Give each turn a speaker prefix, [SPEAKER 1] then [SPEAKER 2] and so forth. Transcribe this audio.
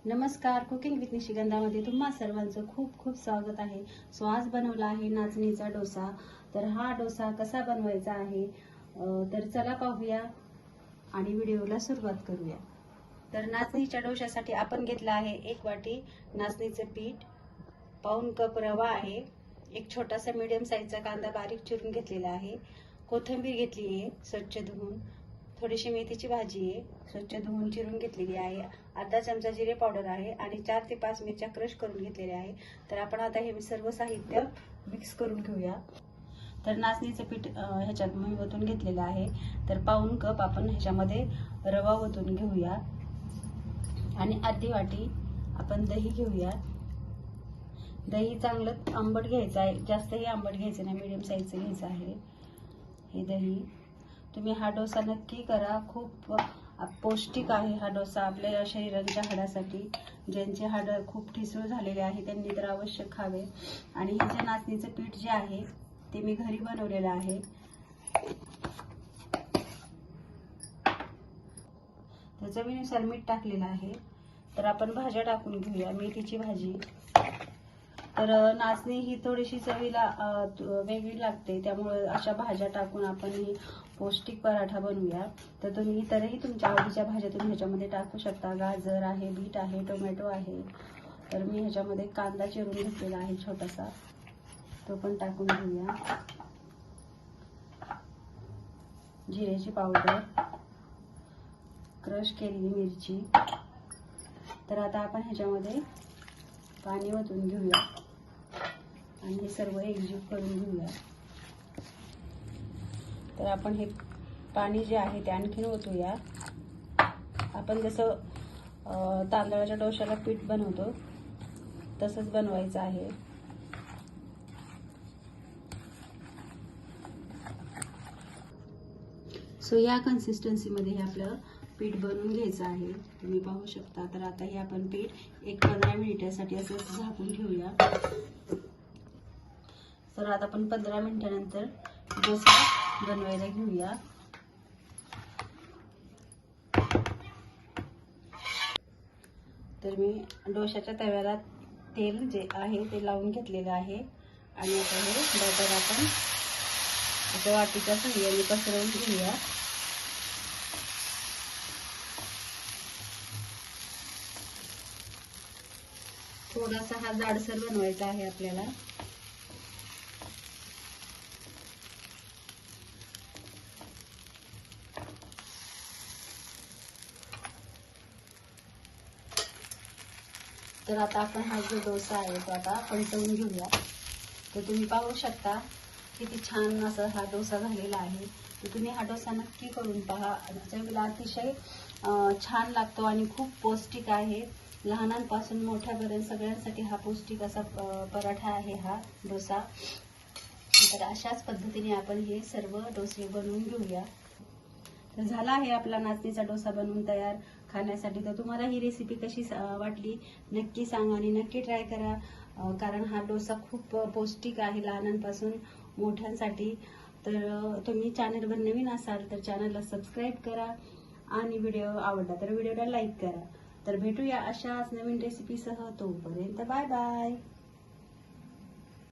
[SPEAKER 1] नमस्कार, cooking with निशिगंधामध्ये तुम्हा सर्वांचं खूप खूप स्वागत आहे. सो आज बनवला आहे नाचणीचा डोसा. तर हा डोसा कसा बनवायचा आहे तर चला पाहूया आणि व्हिडिओला सुरुवात करूया. तर नाचणीच्या डोशासाठी आपण घेतला आहे 1 वाटी नाचणीचं पीठ, पाऊण कप रवा आहे, एक छोटासा मीडियम साईजचा कांदा बारीक चिरून घेतलेला आहे, कोथिंबीर घेतली आहे स्वच्छ धुवून, थोडीशी मेथीची भाजी आहे स्वच्छ धुवून चिरून घेतलेली आहे, अर्धा चमचा जिरे पावडर आहे आणि 4 ते 5 मिरच्या क्रश करून घेतलेल्या आहे. तर आपण आता हे सर्व साहित्य मिक्स करून घेऊया. तर नाचणीचं पीठ ह्याच्यात मी ओतून घेतलेलं आहे. तर पाऊण कप आपण ह्याच्यामध्ये रवा ओतून घेऊया आणि अर्धी वाटी आपण दही घेऊया. दही चांगलं आंबट घ्यायचं आहे, जास्तही आंबट घ्यायचं नाही, मीडियम साईजचं घ्यायचं आहे हे दही. तुम्ही हा डोसा नक्की करा, खूप पौष्टिक आहे हा डोसा आपल्या शरीराच्या हाडासाठी. ज्यांचे हाड खूप ठिसूळ झालेले आहे त्यांनी तर अवश्य खावे. आणि हे जे नाचणीचं पीठ जे आहे ते मी घरी बनवलेलं आहे. तर चवीनुसार मीठ टाकलेलं आहे. तर आपण भाज्या टाकून घेऊया. मेथीची भाजी, तर नाचणी ही थोडीशी चवीला वेगळी लागते, त्यामुळे अशा भाज्या टाकून आपण ही पौष्टिक पराठा बनवूया. तर तुम्ही इतरही तुमच्या आवडीच्या भाज्या तुम्ही ह्याच्यामध्ये टाकू शकता. गाजर आहे, बीट आहे, टोमॅटो आहे. तर मी ह्याच्यामध्ये कांदा चिरून घेतलेला आहे छोटासा, तो पण टाकून घेऊया. जिऱ्याची पावडर, क्रश केलेली मिरची. तर आता आपण ह्याच्यामध्ये पाणी ओतून घेऊया आणि हे सर्व एकजीव करून घेऊया. तर आपण हे पाणी जे आहे ते आणखीन ओतूया. आपण जसं तांदळाच्या डोशाला पीठ बनवतो तसंच बनवायचं आहे. सो या कन्सिस्टन्सीमध्ये हे आपलं पीठ बनवून घ्यायचं आहे, तुम्ही पाहू शकता. तर आता हे आपण पीठ 15 मिनिटासाठी असं झाकून ठेवूया. तर आता आपण 15 मिनिटानंतर डोसा बनवायला घेऊया. तर मी डोशाच्या तव्याला तेल जे आहे ते लावून घेतलेलं आहे आणि आता हे बॅटर आपण एका वाटीच्या सहाय्याने पसरवून घेऊया. थोडासा हा जाडसर बनवायचा आहे आपल्याला. तर आता आपण हा जो डोसा आहे तो आता पलटवून घेऊया. तर तुम्ही पाहू शकता किती छान असा हा डोसा झालेला आहे. तर तुम्ही हा डोसा नक्की करून पहा. चवीला अतिशय छान लागतो आणि खूप पौष्टिक आहे. लहानांपासून मोठ्यापर्यंत सगळ्यांसाठी हा पौष्टिक असा पराठा आहे हा डोसा. तर अशाच पद्धतीने आपण हे सर्व डोसे बनवून घेऊया. तर झाला आहे आपला नाचणीचा डोसा बनवून तयार खाण्यासाठी. तर तुम्हाला ही रेसिपी कशी वाटली नक्की सांगा आणि नक्की ट्राय करा, कारण हा डोसा खूप पौष्टिक आहे लहानांपासून मोठ्यांसाठी. तर तुम्ही चॅनलवर नवीन असाल तर चॅनलला सबस्क्राईब करा आणि व्हिडिओ आवडला तर व्हिडिओला लाईक करा. तर भेटूया अशाच नवीन रेसिपीसह. तोपर्यंत बाय बाय.